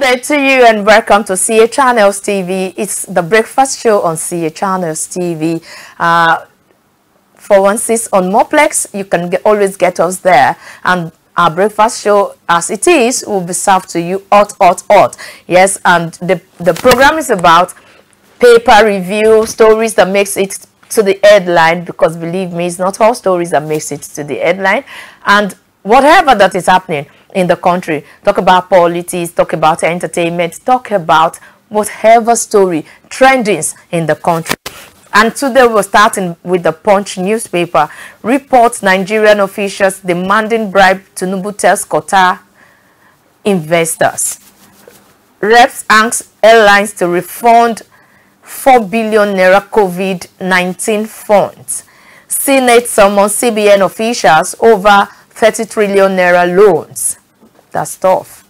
day to you and welcome to CA Channels TV. It's the breakfast show on CA Channels TV. 416 on Moplex, you can always get us there. And our breakfast show, as it is, will be served to you hot. Yes, and the program is about paper review, stories that makes it to the headline, because believe me, it's not all stories that makes it to the headline. And whatever that is happening in the country, talk about politics, talk about entertainment, talk about whatever story trendings in the country. And today we're starting with the Punch newspaper. Reports Nigerian officials demanding bribe Tinubu tells Qatar investors. Reps asks airlines to refund 4 billion naira COVID-19 funds. Senate summons CBN officials over 30 trillion naira loans. That's tough.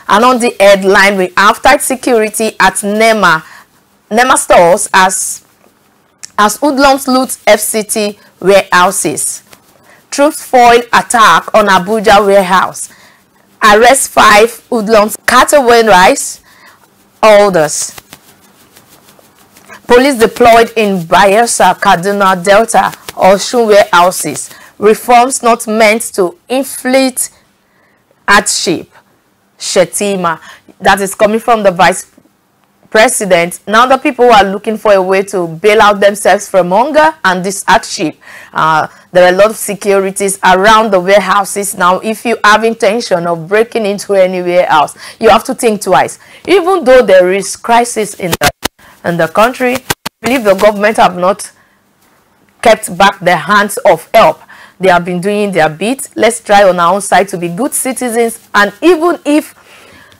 And on the headline, we have tight security at Nema stores as hoodlums loot FCT warehouses. Troops foil attack on Abuja warehouse. Arrest 5 hoodlums, cut away rice orders. Police deployed in Bayelsa, Kaduna, Delta, Osun warehouses. Reforms not meant to inflict hardship. Shetima. That is coming from the Vice President. Now the people are looking for a way to bail out themselves from hunger and this hardship. There are a lot of securities around the warehouses. Now, if you have intention of breaking into any warehouse, you have to think twice. Even though there is crisis in the country, I believe the government have not kept back their hands of help. They have been doing their bit. Let's try on our own side to be good citizens. And even if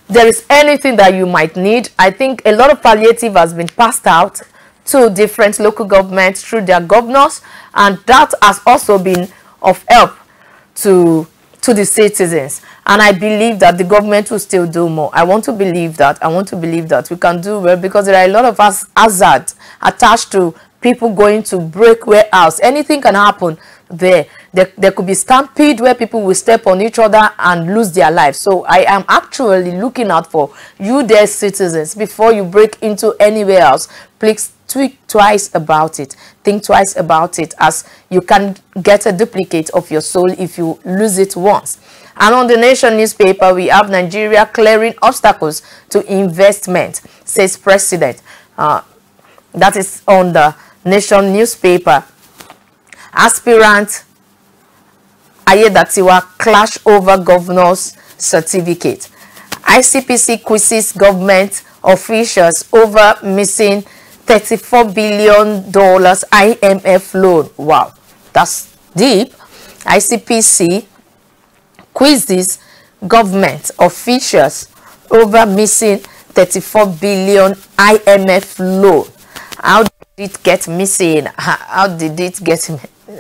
there is anything that you might need, I think a lot of palliative has been passed out to different local governments through their governors, and that has also been of help to the citizens. And I believe that the government will still do more. I want to believe that we can do well, because there are a lot of hazards attached to people going to break warehouse. Anything can happen there. There could be stampede where people will step on each other and lose their lives. So I am actually looking out for you there, citizens. Before you break into anywhere else, please think twice about it. Think twice about it, as you can get a duplicate of your soul if you lose it once. And on the Nation newspaper, we have Nigeria clearing obstacles to investment, says President. That is on the Nation newspaper. Aspirant Ayedatiwa clash over governor's certificate. ICPC quizzes government officials over missing $34 billion IMF loan. Wow, that's deep. ICPC quizzes government officials over missing 34 billion IMF loan. How did it get missing? How did it get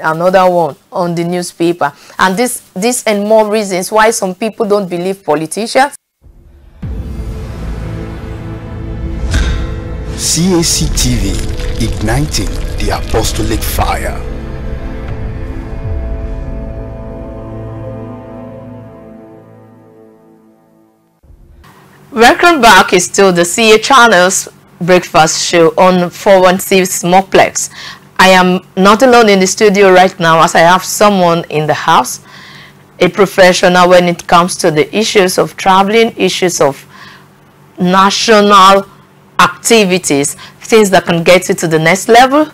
another one on the newspaper? And this and more reasons why some people don't believe politicians. Cactv, igniting the apostolic fire. Welcome back. It's still the CA Channels breakfast show on 416 Moplex. I am not alone in the studio right now, as I have someone in the house, a professional when it comes to the issues of traveling, issues of national activities, things that can get you to the next level.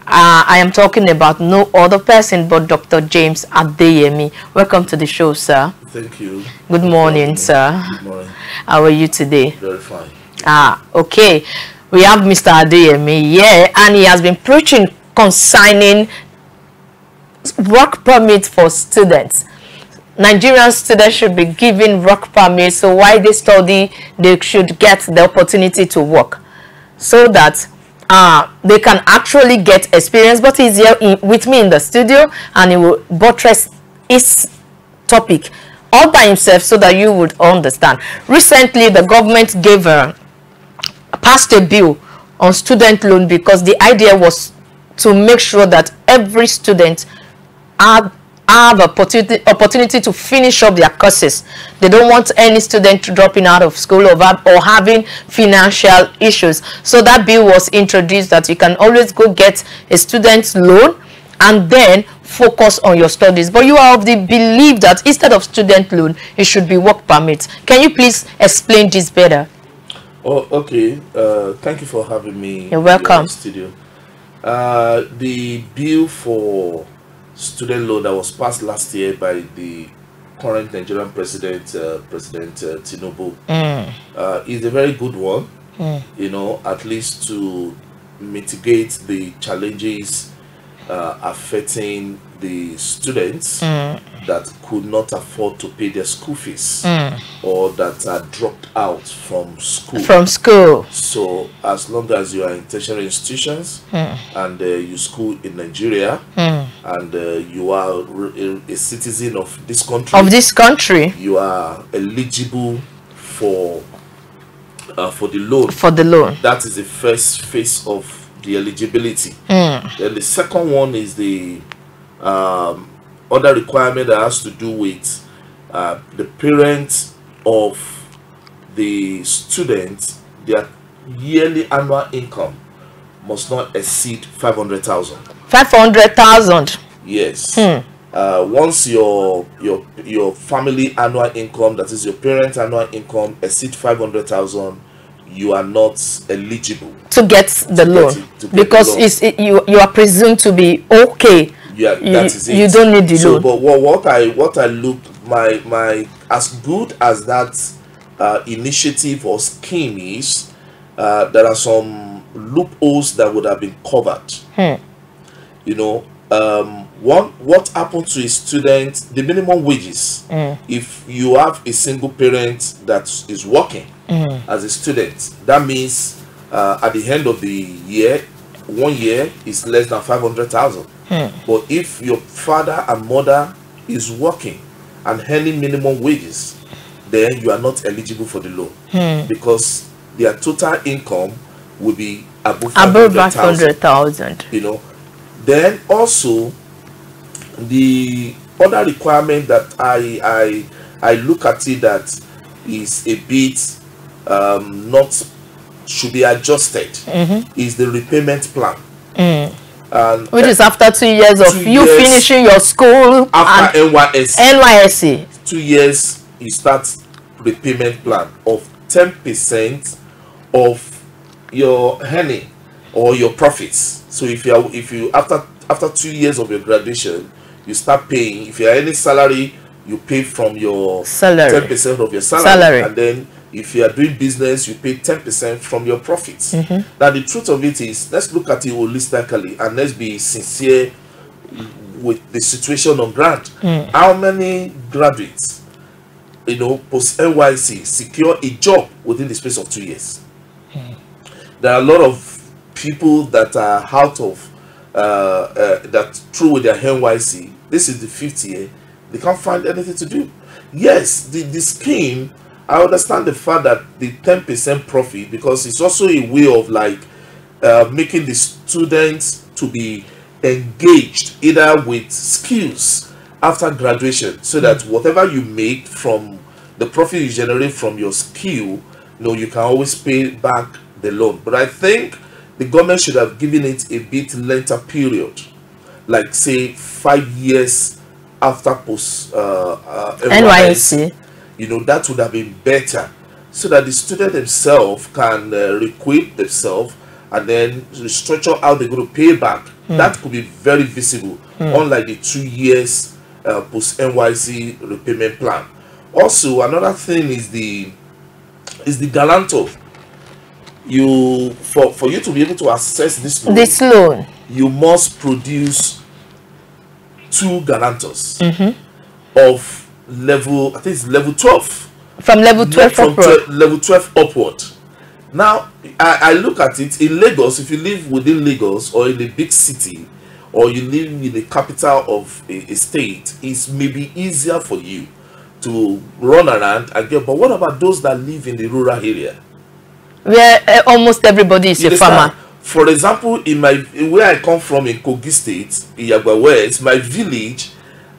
I am talking about no other person but Dr. James Adeyemi. Welcome to the show, sir. Thank you. Good morning, sir. Good morning. How are you today? Very fine. Okay. We have Mr. Adeyemi here, and he has been preaching concerning work permits for students. Nigerian students should be given work permits, so while they study, they should get the opportunity to work, so that they can actually get experience. But he's here with me in the studio, and he will buttress his topic all by himself so that you would understand. Recently, the government passed a bill on student loan, because the idea was to make sure that every student had have opportunity to finish up their courses. They don't want any student dropping out of school or having financial issues. So that bill was introduced that you can always go get a student's loan and then focus on your studies. But you are of the belief that instead of student loan, it should be work permit. Can you please explain this better? Oh, okay. Thank you for having me. You're welcome. In the studio. The bill for student loan that was passed last year by the current Nigerian president, President Tinubu, is a very good one. You know, at least to mitigate the challenges affecting the students that could not afford to pay their school fees or that are dropped out from school. So as long as you are in tertiary institutions and you school in Nigeria and you are a citizen of this country, you are eligible for the loan. That is the first phase of the eligibility. Then the second one is the other requirement that has to do with the parents of the students. Their yearly annual income must not exceed 500,000. 500,000. Yes. Once your family annual income, that is your parents' annual income, exceed 500,000, you are not eligible to get the loan because you are presumed to be okay. Yeah, that is it. You don't need the loan. But what I look, my as good as that initiative or scheme is, there are some loopholes that would have been covered. You know, what happened to a student, the minimum wages, if you have a single parent that is working as a student, that means at the end of the year, 1 year is less than 500,000. But if your father and mother is working and earning minimum wages, then you are not eligible for the loan because their total income will be above 500,000. You know. Then also the other requirement that I look at it that is a bit not should be adjusted is the repayment plan. And which is after 2 years of you finishing your school after NYSC. 2 years you start repayment plan of 10% of your earning or your profits. So if you after 2 years of your graduation, you start paying. If you have any salary, you pay from your salary, 10% of your salary, and then if you are doing business, you pay 10% from your profits. Now the truth of it is, let's look at it holistically and let's be sincere with the situation on ground. How many graduates, you know, post NYC secure a job within the space of 2 years? There are a lot of people that are out of that through with their NYC. This is the 5th year, they can't find anything to do. Yes, the scheme, I understand the fact that the 10% profit, because it's also a way of like making the students to be engaged either with skills after graduation, so that whatever you make from the profit you generate from your skill, you know, you can always pay back the loan. But I think the government should have given it a bit lengther period, like say 5 years after post NYSC. You know, that would have been better, so that the student themselves can requip themselves and then restructure how they're going to pay back. That could be very visible, unlike the 2 years post NYC repayment plan. Also, another thing is the guarantor. For you to be able to access this loan, you must produce 2 guarantors of level, I think it's level 12. From level 12 upward. Level 12 upward. Now, I look at it in Lagos. If you live within Lagos or in a big city, or you live in the capital of a state, it's maybe easier for you to run around and get. But what about those that live in the rural area, where almost everybody is a farmer? For example, in where I come from in Kogi State, in Yagba West, my village,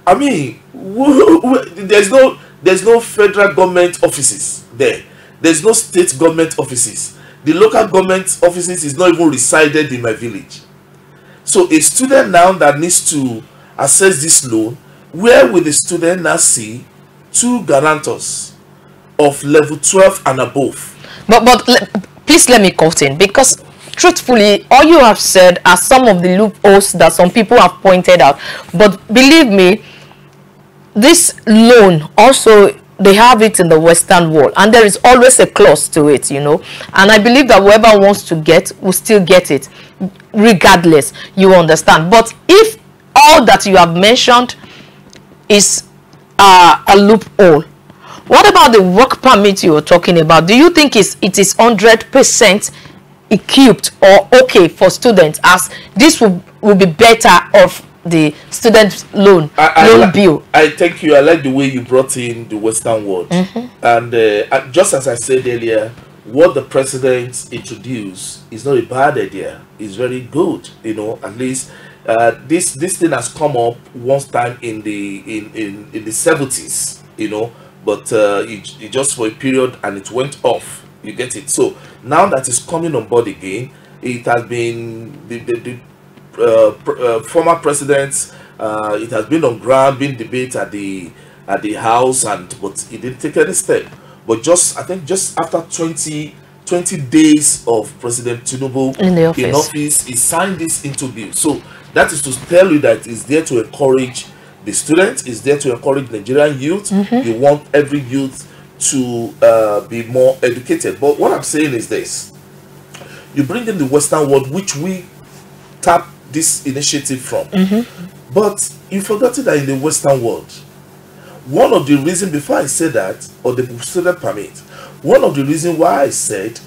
I mean, there's no federal government offices there. There's no state government offices. The local government offices is not even resided in my village. So a student now that needs to access this loan, where will the student now see two guarantors of level 12 and above? But please let me cut in, because truthfully, all you have said are some of the loopholes that some people have pointed out. But believe me, this loan also, they have it in the Western world, and there is always a clause to it, you know. And I believe that whoever wants to get will still get it, regardless. You understand? But if all that you have mentioned is a loophole, what about the work permit you were talking about? Do you think it is 100% equipped or okay for students, as this will be better of the student loan bill? I thank you. I like the way you brought in the Western world. And just as I said earlier, what the president introduced is not a bad idea. It's very good. You know, at least this thing has come up once time in the 70s. You know, but it just for a period and it went off. You get it? So now that it's coming on board again, it has been the former presidents, it has been on ground, been debate at the house, but he didn't take any step. But I think just after 20 days of President Tinubu in office, he signed this into bill. So that is to tell you that it's there to encourage the students, it's there to encourage Nigerian youth. They want every youth to be more educated. But what I'm saying is this: you bring in the Western world, which we tap this initiative from, but you forgot that in the Western world, one of the reasons, before I said that, or the student permit, one of the reasons why I said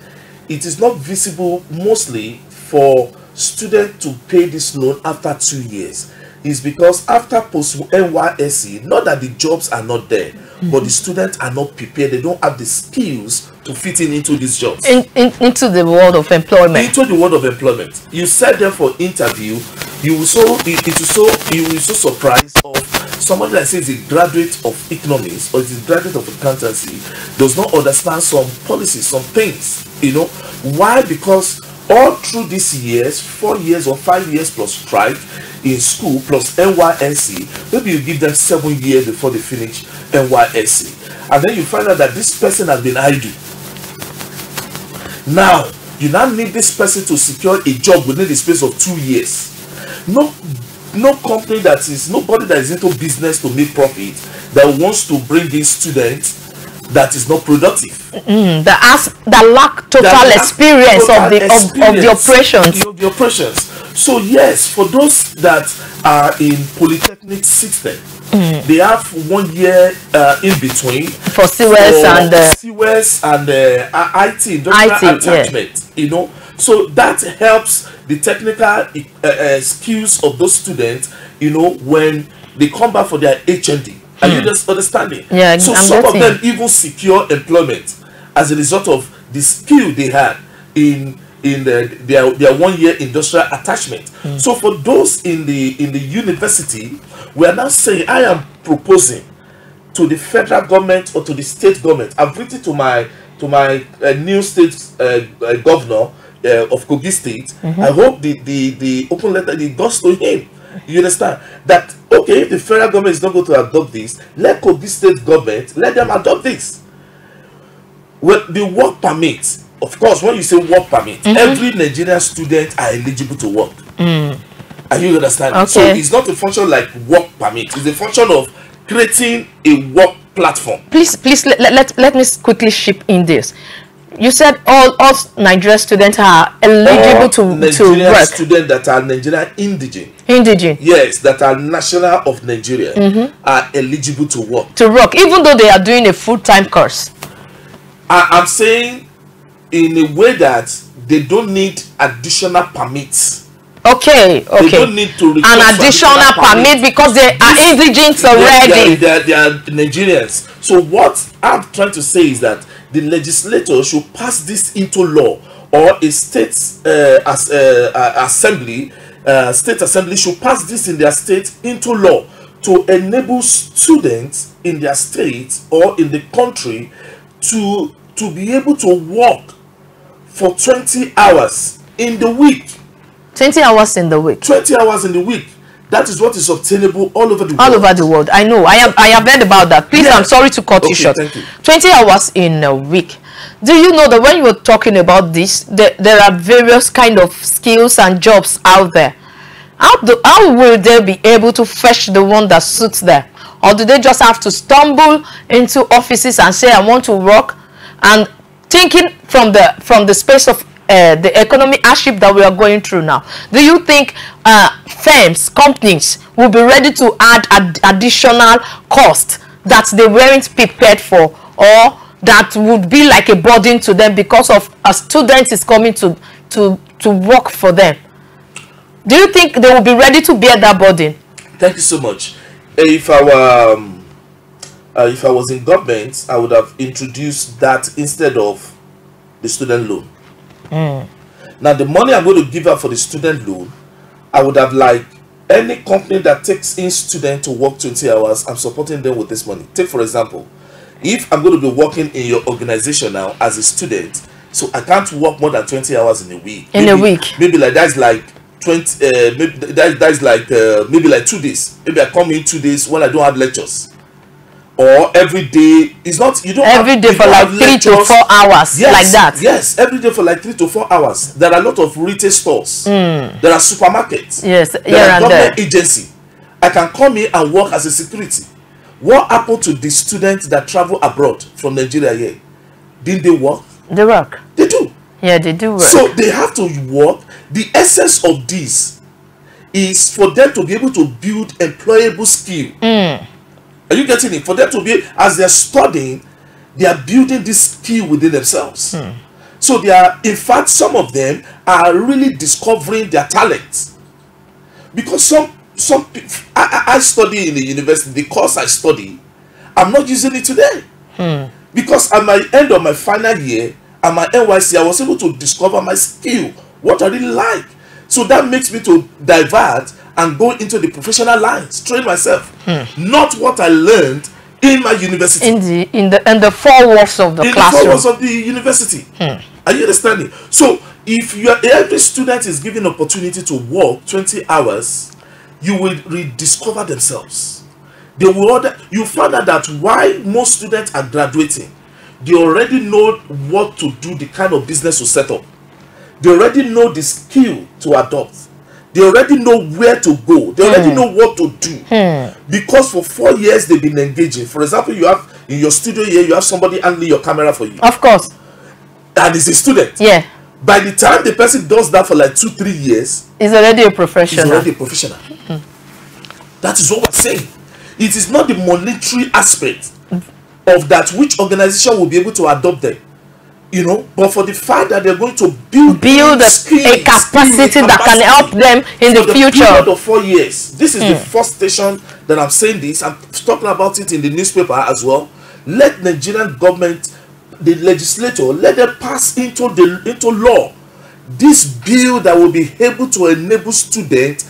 it is not visible mostly for students to pay this loan after 2 years is because after post NYSC, not that the jobs are not there, but the students are not prepared. They don't have the skills to fit into these jobs. Into the world of employment. Into the world of employment. You said there for interview, you will so surprised of somebody that says a graduate of economics or is a graduate of accountancy does not understand some policies, some things. You know why? Because all through these years, 4 years or 5 years plus strike in school plus NYSC, maybe you give them 7 years before they finish NYSC, and then you find out that this person has been idle. Now you now need this person to secure a job within the space of 2 years. No company nobody that is into business to make profit that wants to bring in students that is not productive, that lack total experience of the operations. The operations. So yes, for those that are in polytechnic system, they have 1 year in between for CWES and IT, industrial attachment. Yeah. You know, so that helps the technical skills of those students. You know, when they come back for their HND. Are you just understanding? Yeah, so some of them even secure employment as a result of the skill they had in their 1 year industrial attachment. So for those in the university, we are now saying, I am proposing to the federal government or to the state government. I've written to my new state governor of Kogi State. I hope the open letter goes to him. You understand that? Okay, if the federal government is not going to adopt this, let Kogi State government, let them adopt this. Well, the work permit, of course, when you say work permit, every Nigerian student are eligible to work. Are you understanding? Okay. So it's not a function like work permit. It's a function of creating a work platform. Please let me quickly chip in this. You said all Nigerian students are eligible to work. Students that are Nigerian indigent. Yes, that are national of Nigeria are eligible to work. Even though they are doing a full-time course. I'm saying in a way that they don't need additional permits. Okay. They don't need to an additional permit because they are indigent already. They are Nigerians. So what I'm trying to say is that the legislator should pass this into law, or a state assembly should pass this in their state into law, to enable students in their state or in the country to be able to work for 20 hours in the week. 20 hours in the week. 20 hours in the week. That is what is obtainable all over the world. All over the world. I know. I have read about that. Please, I'm sorry to cut you short. Thank you. 20 hours in a week. Do you know that when you're talking about this, there are various kind of skills and jobs out there? How will they be able to fetch the one that suits them? Or do they just have to stumble into offices and say, I want to work? And thinking from the space of the economic hardship that we are going through now, do you think firms, companies will be ready to add additional cost that they weren't prepared for, or that would be like a burden to them because of a student is coming to work for them? Do you think they will be ready to bear that burden? Thank you so much. If I was in government, I would have introduced that instead of the student loan. Now, the money I'm going to give out for the student loan, I would have, like any company that takes in students to work 20 hours, I'm supporting them with this money. Take, for example, if I'm going to be working in your organization now as a student, so I can't work more than 20 hours in a week. Maybe like that's like 20. Maybe that's like maybe like 2 days. Maybe I come in 2 days when I don't have lectures. Or every day. It's not, you don't every have, day for like 3 to 4 hours. Yes, like that. Yes, every day for like 3 to 4 hours. There are a lot of retail stores. There are supermarkets. Yes, there are government agency. I can come in and work as a security. What happened to the students that travel abroad from Nigeria here? Didn't they work? They work. They do. Yeah, they do work. So they have to work. The essence of this is for them to be able to build employable skill. Are you getting it? For them to be, as they're studying, they are building this skill within themselves. So they are, in fact, some of them are really discovering their talents. Because I study in the university, the course I study, I'm not using it today. Because at my end of my final year, at my NYC, I was able to discover my skill, what I really like. So that makes me to divert and go into the professional lines, train myself. Not what I learned in my university. In the 4 walls of the classroom. In the 4 walls of the university. Are you understanding? So if every student is given opportunity to work 20 hours, you will rediscover themselves. You find out that why most students are graduating, they already know what to do, the kind of business to set up. They already know the skill to adopt. They already know where to go. They already know what to do. Because for 4 years they've been engaging. For example, you have in your studio here, you have somebody handling your camera for you. Of course. And it's a student. Yeah. By the time the person does that for like 2-3 years, he's already a professional. He's already a professional. That is what we're saying. It is not the monetary aspect of that which organization will be able to adopt them, you know, but for the fact that they're going to build a capacity that can help them in the future. Period of 4 years. This is the first station that I'm saying this. I'm talking about it in the newspaper as well. Let Nigerian government, the legislature, let them pass into law this bill that will be able to enable students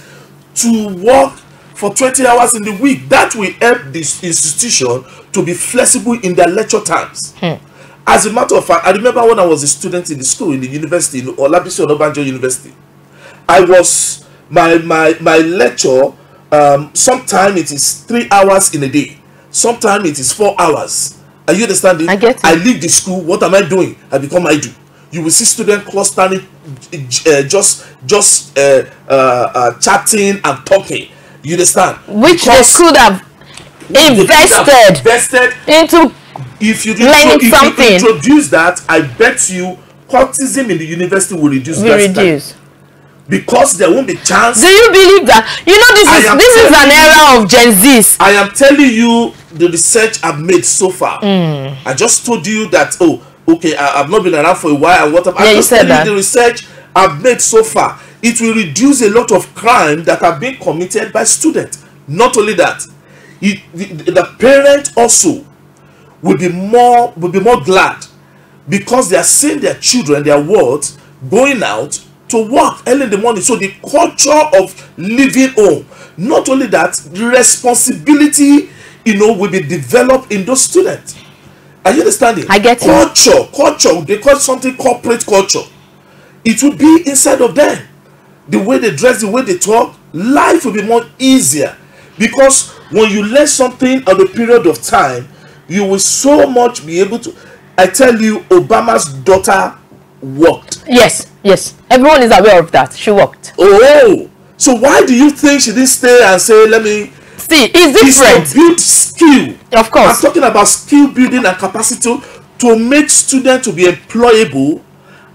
to work for 20 hours in the week. That will help this institution to be flexible in their lecture times. As a matter of fact, I remember when I was a student in the school, in the university, in Olabisi Onabanjo University, I was, my lecture, sometimes it is 3 hours in a day. Sometimes it is 4 hours. Are you understanding? I get it. I leave the school. What am I doing? I become IDU. You will see students clustering, just chatting and talking. You understand? Which because they could have invested into if you learning something. If you introduce that, I bet you cultism in the university will reduce. Because there won't be chance. Do you believe that? You know, this is an era of Gen Zs. I am telling you the research I've made so far. I just told you that, oh, okay, I've not been around for a while and whatever. Yeah, I just tell you the research I've made so far. It will reduce a lot of crime that have been committed by students. Not only that, the parent also will be more glad because they are seeing their children, their wards, going out to work early in the morning. So the culture of living home, Not only that, responsibility, will be developed in those students. Are you understanding? I get you. Culture, they call something corporate culture. It will be inside of them. The way they dress, the way they talk, life will be more easier. Because when you learn something on a period of time, you will so much be able to. I tell you, Obama's daughter worked. Yes. Everyone is aware of that. She worked. Oh, so why do you think she didn't stay and say, let me... See, it's different. It's to build skill. Of course. I'm talking about skill building and capacity to make students to be employable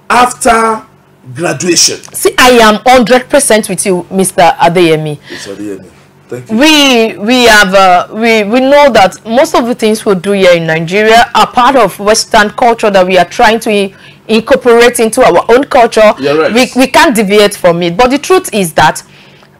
after graduation. See, I am 100% with you, Mr. Adeyemi. Mr. Adeyemi. Thank you. We know that most of the things we do here in Nigeria are part of Western culture that we are trying to incorporate into our own culture. You're right. We can't deviate from it. But the truth is that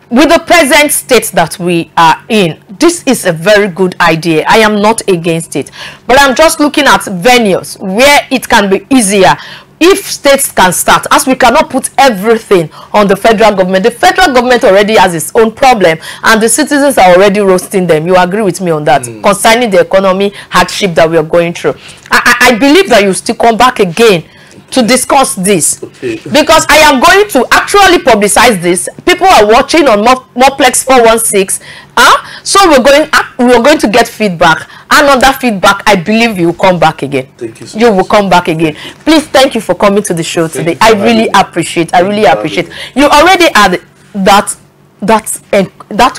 with the present state that we are in, this is a very good idea. I am not against it. But I'm just looking at venues where it can be easier. If states can start, as we cannot put everything on the federal government. The federal government already has its own problem and the citizens are already roasting them. You agree with me on that? Concerning the economy hardship that we are going through. I believe that you still come back again to discuss this, because I am going to actually publicize this. People are watching on Moplex 416, so we're going to get feedback, and on that feedback I believe you will come back again. Thank you so you much. will come back again. Please, thank you for coming to the show today. I really appreciate. You already had that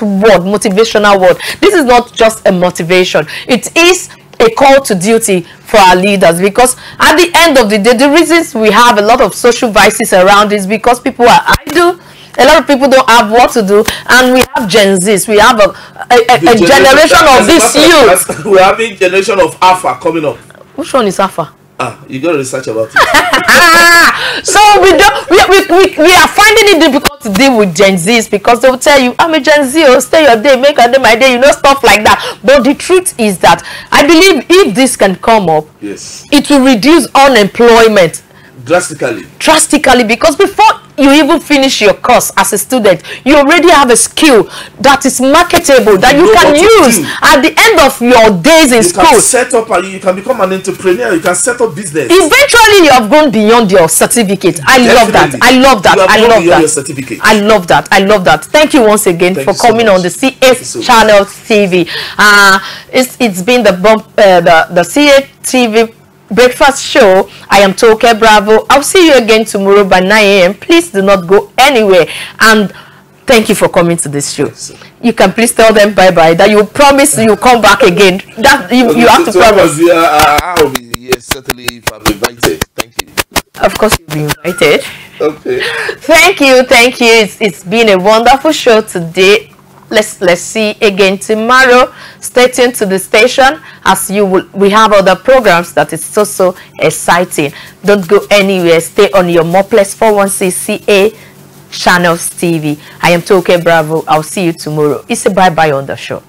word, motivational word. This is not just a motivation, it is a call to duty for our leaders, because at the end of the day, the reasons we have a lot of social vices around is because people are idle. A lot of people don't have what to do, and we have Gen Zs. We have a generation of this youth. We're having generation of Alpha coming up. Which one is Alpha? You got to research about it. So we are finding it difficult to deal with Gen Zs, because they will tell you, I'm a Gen Z, oh, stay your day, make a day my day, stuff like that. But the truth is that I believe if this can come up, yes, it will reduce unemployment drastically, because before you even finish your course as a student, you already have a skill that is marketable, that you can use at the end of your days in school. You can set up, you can become an entrepreneur, you can set up business. Eventually you have gone beyond your certificate. I love that. I love that. Thank you once again for coming on the CA Channel TV. It's been the CA TV breakfast show. I am Toke Bravo. I'll see you again tomorrow by 9 a.m. Please do not go anywhere, and thank you for coming to this show. You can please tell them bye-bye, that you promise you'll come back again. That you have to promise. I'll be here certainly if I'm invited. Thank you. Of course you'll be invited. Okay. Thank you. It's been a wonderful show today. Let's see again tomorrow. Stay tuned to the station, as we have other programs that is so exciting. Don't go anywhere. Stay on your Moplex 416 CA Channels TV. I am Toke Bravo. I'll see you tomorrow. It's a bye-bye on the show.